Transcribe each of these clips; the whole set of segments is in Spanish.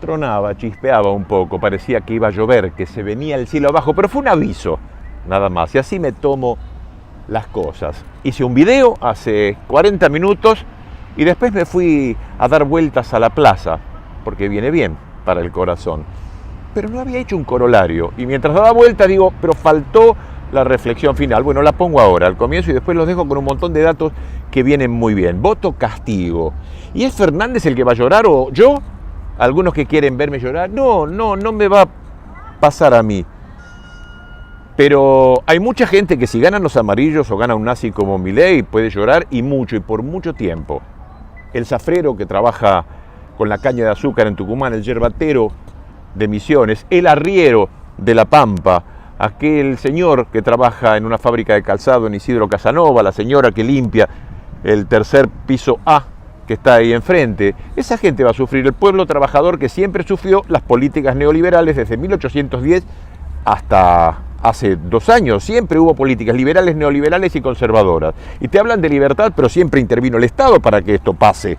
tronaba, chispeaba un poco, parecía que iba a llover, que se venía el cielo abajo, pero fue un aviso, nada más. Y así me tomo las cosas. Hice un video hace 40 minutos y después me fui a dar vueltas a la plaza, porque viene bien para el corazón. Pero no había hecho un corolario, y mientras daba vuelta digo, pero faltó la reflexión final. Bueno, la pongo ahora, al comienzo, y después los dejo con un montón de datos que vienen muy bien. Voto castigo. ¿Y es Fernández el que va a llorar o yo? Algunos que quieren verme llorar. No me va a pasar a mí. Pero hay mucha gente que si ganan los amarillos o gana un nazi como Milei puede llorar, y mucho, y por mucho tiempo. El zafrero que trabaja con la caña de azúcar en Tucumán, el yerbatero de Misiones, el arriero de La Pampa, aquel señor que trabaja en una fábrica de calzado en Isidro Casanova, la señora que limpia el tercer piso A que está ahí enfrente, esa gente va a sufrir. El pueblo trabajador que siempre sufrió las políticas neoliberales desde 1810 hasta hace 2 años. Siempre hubo políticas liberales, neoliberales y conservadoras. Y te hablan de libertad, pero siempre intervino el Estado para que esto pase.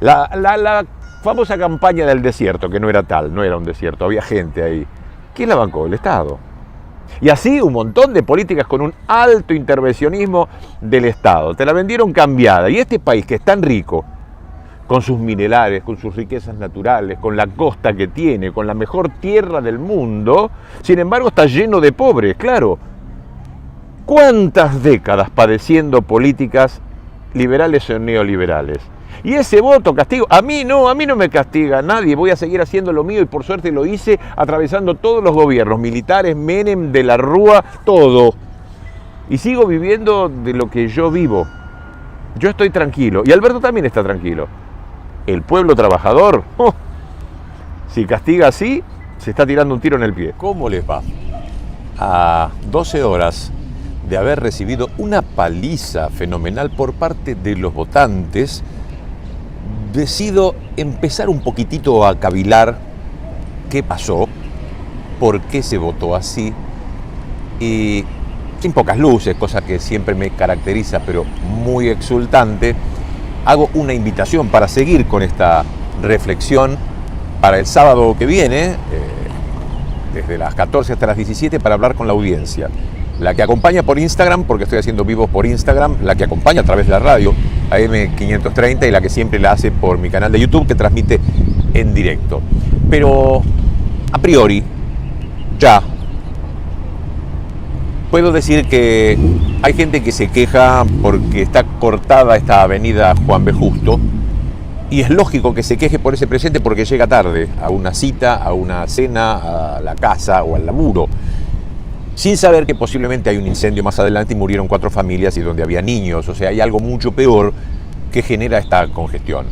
La famosa campaña del desierto, que no era tal, no era un desierto, había gente ahí. ¿Quién la bancó? El Estado. Y así un montón de políticas con un alto intervencionismo del Estado. Te la vendieron cambiada. Y este país que es tan rico, con sus minerales, con sus riquezas naturales, con la costa que tiene, con la mejor tierra del mundo, sin embargo está lleno de pobres, claro. ¿Cuántas décadas padeciendo políticas liberales o neoliberales? Y ese voto castigo, a mí no me castiga nadie, voy a seguir haciendo lo mío, y por suerte lo hice atravesando todos los gobiernos, militares, Menem, de la Rúa, todo. Y sigo viviendo de lo que yo vivo. Yo estoy tranquilo, y Alberto también está tranquilo. El pueblo trabajador, si castiga así, se está tirando un tiro en el pie. ¿Cómo les va? A 12 horas de haber recibido una paliza fenomenal por parte de los votantes, decido empezar un poquitito a cavilar qué pasó, por qué se votó así, y sin pocas luces, cosa que siempre me caracteriza, pero muy exultante, hago una invitación para seguir con esta reflexión para el sábado que viene, desde las 14 hasta las 17, para hablar con la audiencia. La que acompaña por Instagram, porque estoy haciendo vivos por Instagram, la que acompaña a través de la radio, AM530, y la que siempre la hace por mi canal de YouTube, que transmite en directo. Pero, a priori, ya, puedo decir que hay gente que se queja porque está cortada esta avenida Juan B. Justo, y es lógico que se queje por ese presente porque llega tarde a una cita, a una cena, a la casa o al laburo, sin saber que posiblemente hay un incendio más adelante y murieron 4 familias y donde había niños. O sea, hay algo mucho peor que genera esta congestión.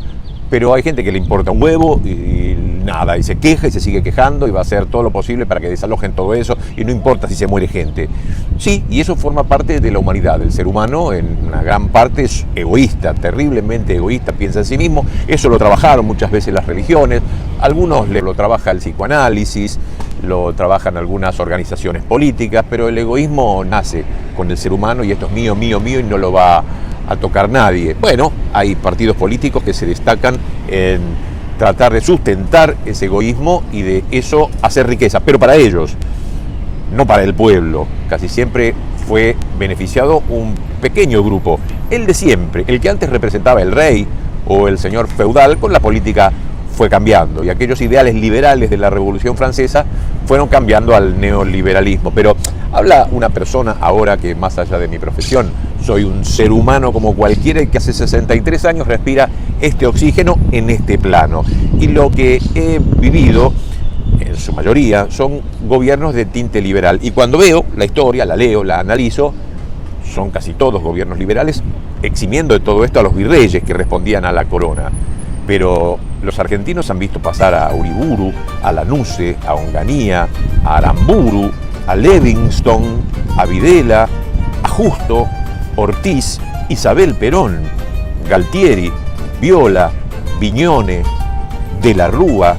Pero hay gente que le importa un huevo y nada, y se queja y se sigue quejando y va a hacer todo lo posible para que desalojen todo eso, y no importa si se muere gente. Sí, y eso forma parte de la humanidad. El ser humano en una gran parte es egoísta, terriblemente egoísta, piensa en sí mismo. Eso lo trabajaron muchas veces las religiones, algunos lo trabaja el psicoanálisis, lo trabajan algunas organizaciones políticas, pero el egoísmo nace con el ser humano, y esto es mío, mío, mío, y no lo va a tocar nadie. Bueno, hay partidos políticos que se destacan en tratar de sustentar ese egoísmo y de eso hacer riqueza, pero para ellos, no para el pueblo. Casi siempre fue beneficiado un pequeño grupo, el de siempre, el que antes representaba el rey o el señor feudal. Con la política fue cambiando, y aquellos ideales liberales de la Revolución Francesa fueron cambiando al neoliberalismo. Pero habla una persona ahora que, más allá de mi profesión, soy un ser humano como cualquiera, y que hace 63 años respira este oxígeno en este plano. Y lo que he vivido, en su mayoría, son gobiernos de tinte liberal. Y cuando veo la historia, la leo, la analizo, son casi todos gobiernos liberales, eximiendo de todo esto a los virreyes que respondían a la corona. Pero los argentinos han visto pasar a Uriburu, a Lanusse, a Onganía, a Aramburu, a Livingston, a Videla, a Justo, Ortiz, Isabel Perón, Galtieri, Viola, Viñone, De la Rúa,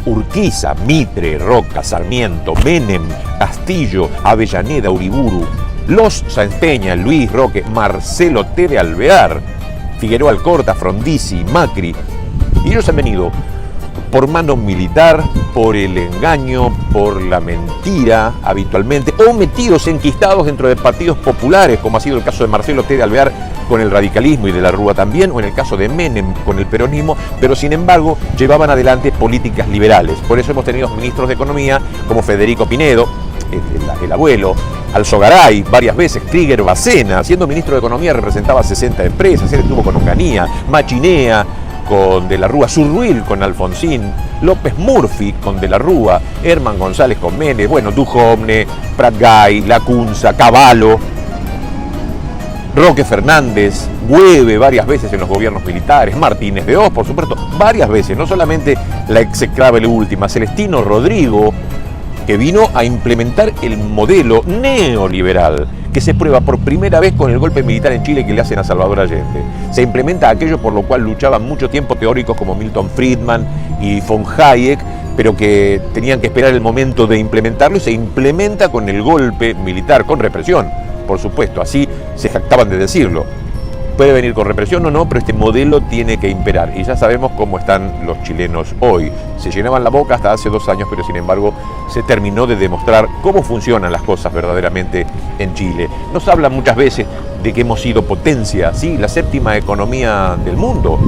Urquiza, Mitre, Roca, Sarmiento, Menem, Castillo, Avellaneda, Uriburu, Los Sáenz Peña, Luis Roque, Marcelo T. de Alvear, Figueroa Alcorta, Frondizi, Macri. Y ellos han venido por mano militar, por el engaño, por la mentira habitualmente, o metidos, enquistados dentro de partidos populares, como ha sido el caso de Marcelo T. de Alvear con el radicalismo y de la Rúa también, o en el caso de Menem con el peronismo, pero sin embargo llevaban adelante políticas liberales. Por eso hemos tenido ministros de Economía como Federico Pinedo, el abuelo, Alzogaray, varias veces, Krieger Bacena, siendo ministro de Economía representaba 60 empresas, él estuvo con Onganía, Machinea con De la Rúa, Surruil con Alfonsín, López Murphy con De la Rúa, Herman González con Menem, bueno, Duhovne, Pratgay, Lacunza, Cavallo, Roque Fernández, Güeve varias veces en los gobiernos militares, Martínez de Oz, por supuesto, varias veces, no solamente la execrable última, Celestino Rodrigo, que vino a implementar el modelo neoliberal que se prueba por primera vez con el golpe militar en Chile que le hacen a Salvador Allende. Se implementa aquello por lo cual luchaban mucho tiempo teóricos como Milton Friedman y von Hayek, pero que tenían que esperar el momento de implementarlo, y se implementa con el golpe militar, con represión, por supuesto, así se jactaban de decirlo. Puede venir con represión o no, pero este modelo tiene que imperar. Y ya sabemos cómo están los chilenos hoy. Se llenaban la boca hasta hace 2 años, pero sin embargo se terminó de demostrar cómo funcionan las cosas verdaderamente en Chile. Nos hablan muchas veces de que hemos sido potencia, sí, la 7ª economía del mundo,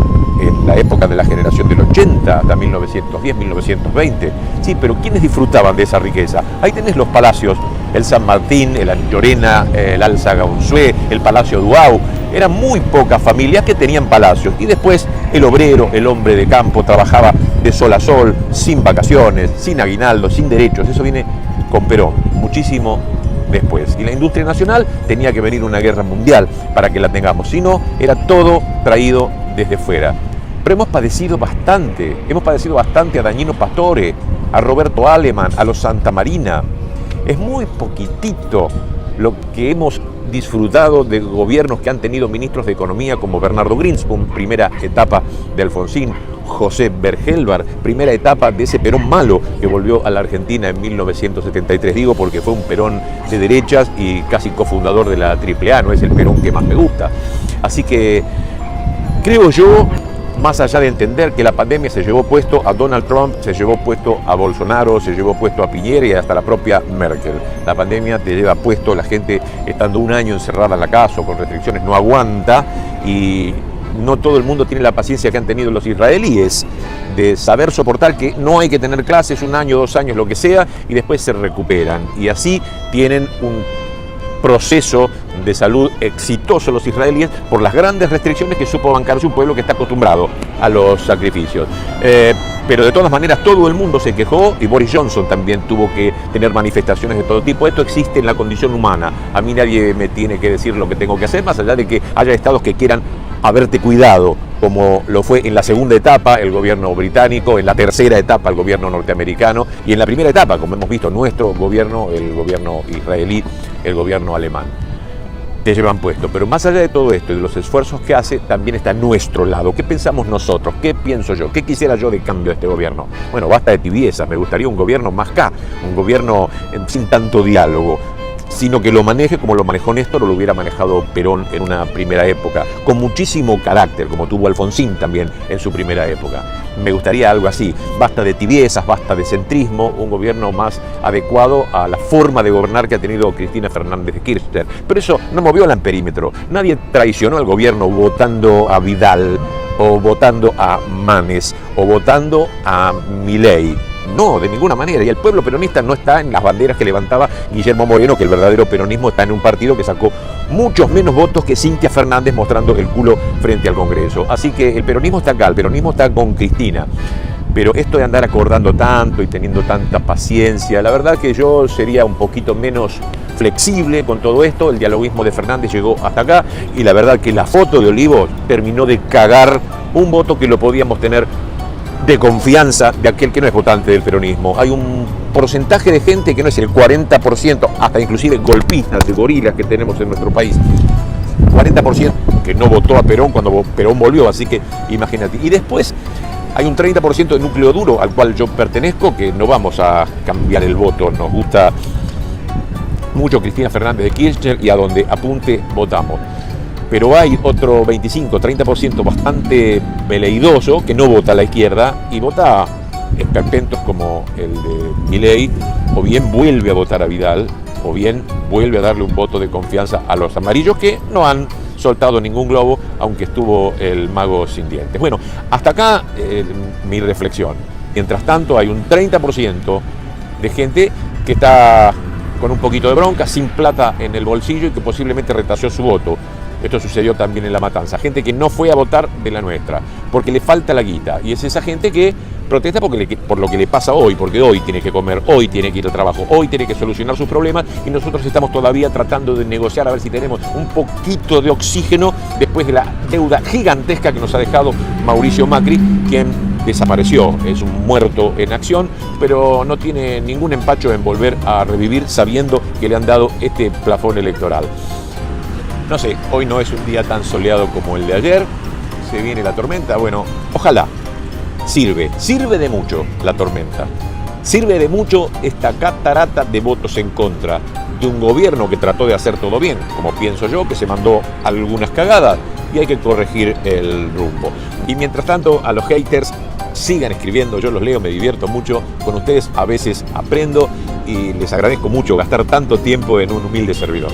en la época de la generación del 80, hasta 1910, 1920. Sí, pero ¿quiénes disfrutaban de esa riqueza? Ahí tenés los palacios, el San Martín, el Anchorena, el Alzaga Unzué, el Palacio Duau. Eran muy pocas familias que tenían palacios, y después el obrero, el hombre de campo, trabajaba de sol a sol, sin vacaciones, sin aguinaldo, sin derechos. Eso viene con Perón, muchísimo después. Y la industria nacional tenía que venir una guerra mundial para que la tengamos, si no, era todo traído desde fuera. Pero hemos padecido bastante a Dañino Pastore, a Roberto Aleman, a los Santa Marina. Es muy poquitito lo que hemos disfrutado de gobiernos que han tenido ministros de Economía como Bernardo Grinspoon, primera etapa de Alfonsín, José Bergelbar, primera etapa de ese Perón malo que volvió a la Argentina en 1973. Digo porque fue un Perón de derechas y casi cofundador de la AAA, no es el Perón que más me gusta. Así que creo yo, más allá de entender que la pandemia se llevó puesto a Donald Trump, se llevó puesto a Bolsonaro, se llevó puesto a Piñera y hasta la propia Merkel. La pandemia te lleva puesto, la gente estando 1 año encerrada en la casa o con restricciones no aguanta, y no todo el mundo tiene la paciencia que han tenido los israelíes de saber soportar que no hay que tener clases 1 año, 2 años, lo que sea, y después se recuperan. Y así tienen un proceso de salud exitoso los israelíes por las grandes restricciones que supo bancarse un pueblo que está acostumbrado a los sacrificios. Pero de todas maneras todo el mundo se quejó, y Boris Johnson también tuvo que tener manifestaciones de todo tipo. Esto existe en la condición humana. A mí nadie me tiene que decir lo que tengo que hacer, más allá de que haya estados que quieran haberte cuidado, como lo fue en la 2ª etapa el gobierno británico, en la 3ª etapa el gobierno norteamericano, y en la 1ª etapa, como hemos visto, nuestro gobierno, el gobierno israelí, el gobierno alemán. Te llevan puesto. Pero más allá de todo esto y de los esfuerzos que hace, también está nuestro lado. ¿Qué pensamos nosotros? ¿Qué pienso yo? ¿Qué quisiera yo de cambio de este gobierno? Bueno, basta de tibiezas. Me gustaría un gobierno más K, un gobierno sin tanto diálogo, sino que lo maneje como lo manejó Néstor o lo hubiera manejado Perón en una primera época, con muchísimo carácter, como tuvo Alfonsín también en su primera época. Me gustaría algo así. Basta de tibiezas, basta de centrismo, un gobierno más adecuado a la forma de gobernar que ha tenido Cristina Fernández de Kirchner. Pero eso no movió al amperímetro. Nadie traicionó al gobierno votando a Vidal, o votando a Manes, o votando a Milei. No, de ninguna manera. Y el pueblo peronista no está en las banderas que levantaba Guillermo Moreno, que el verdadero peronismo está en un partido que sacó muchos menos votos que Cintia Fernández mostrando el culo frente al Congreso. Así que el peronismo está acá, el peronismo está con Cristina. Pero esto de andar acordando tanto y teniendo tanta paciencia, la verdad que yo sería un poquito menos flexible con todo esto. El dialoguismo de Fernández llegó hasta acá, y la verdad que la foto de Olivos terminó de cagar un voto que lo podíamos tener de confianza de aquel que no es votante del peronismo. Hay un porcentaje de gente que no es el 40%, hasta inclusive golpistas, de gorilas que tenemos en nuestro país. 40% que no votó a Perón cuando Perón volvió, así que imagínate. Y después hay un 30% de núcleo duro al cual yo pertenezco, que no vamos a cambiar el voto. Nos gusta mucho Cristina Fernández de Kirchner y a donde apunte votamos. Pero hay otro 25, 30% bastante veleidoso que no vota a la izquierda y vota esperpentos como el de Milei, o bien vuelve a votar a Vidal, o bien vuelve a darle un voto de confianza a los amarillos, que no han soltado ningún globo, aunque estuvo el mago sin dientes. Bueno, hasta acá mi reflexión. Mientras tanto, hay un 30% de gente que está con un poquito de bronca, sin plata en el bolsillo y que posiblemente retrasó su voto. Esto sucedió también en La Matanza. Gente que no fue a votar de la nuestra, porque le falta la guita. Y es esa gente que protesta por lo que le pasa hoy, porque hoy tiene que comer, hoy tiene que ir al trabajo, hoy tiene que solucionar sus problemas, y nosotros estamos todavía tratando de negociar a ver si tenemos un poquito de oxígeno después de la deuda gigantesca que nos ha dejado Mauricio Macri, quien desapareció, es un muerto en acción, pero no tiene ningún empacho en volver a revivir sabiendo que le han dado este plafón electoral. No sé, hoy no es un día tan soleado como el de ayer, se viene la tormenta, bueno, ojalá. Sirve de mucho la tormenta, sirve de mucho esta catarata de votos en contra de un gobierno que trató de hacer todo bien, como pienso yo, que se mandó algunas cagadas y hay que corregir el rumbo. Y mientras tanto, a los haters, sigan escribiendo, yo los leo, me divierto mucho, con ustedes a veces aprendo y les agradezco mucho gastar tanto tiempo en un humilde servidor.